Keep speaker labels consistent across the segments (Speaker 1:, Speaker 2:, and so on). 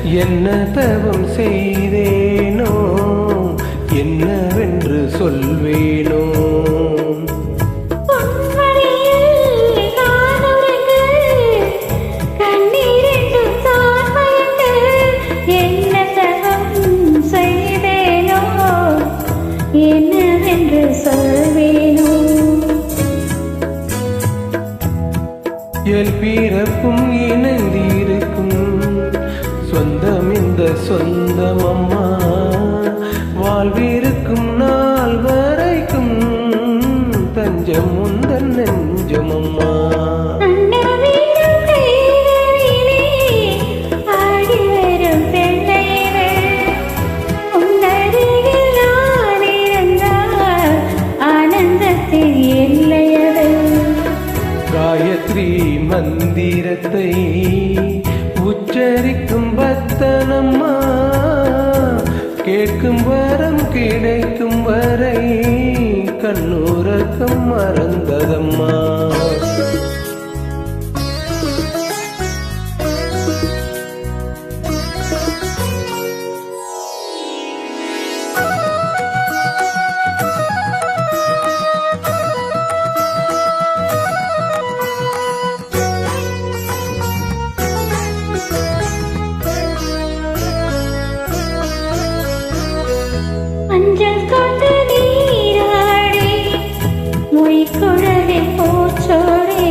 Speaker 1: என்ன தவம் செய்தேனோ என்னவென்று சொல்வேனோ.
Speaker 2: என்னவென்று சொல்வேனோ.
Speaker 1: என் பிறப்பும் இணைந்திருக்கும் சொந்தம் இந்த சொந்தமம்மா. வாழ்விருக்கும் நாள் வரைக்கும் தஞ்சம் உந்தன் நெஞ்சமம்மா. காயத்ரி மந்திரத்தை உச்சரிக்கும் பக்தனம்மா. கேட்கும் வரம் கிடைக்கும் வரை கண்ணுறக்கம் மறந்ததம்மா.
Speaker 2: மஞ்சள் கொண்டு நீராடி மொய்க்குழலில் பூச்சோடி.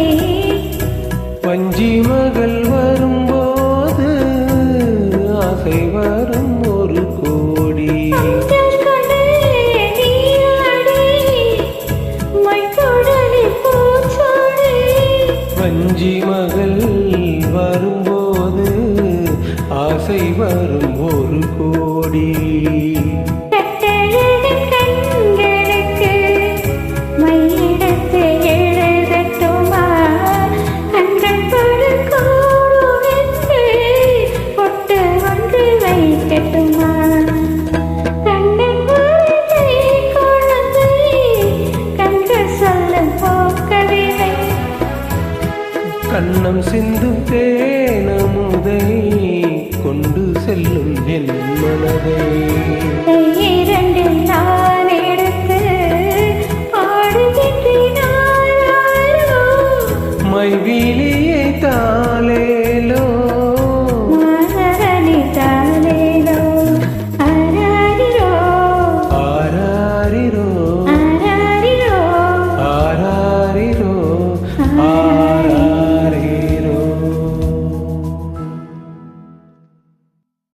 Speaker 1: வஞ்சி மகள் வரும்போது ஆசை வரும் ஒரு கோடி.
Speaker 2: மஞ்சள் கொண்டு நீராடி மொய்க்குழலில் பூச்சோடி.
Speaker 1: வஞ்சி மகள் வரும்போது ஆசை வரும் ஒரு கோடி. கண்ணம் சிந்தும் தேனமுதை கொண்டு செல்லும் என் மனதை.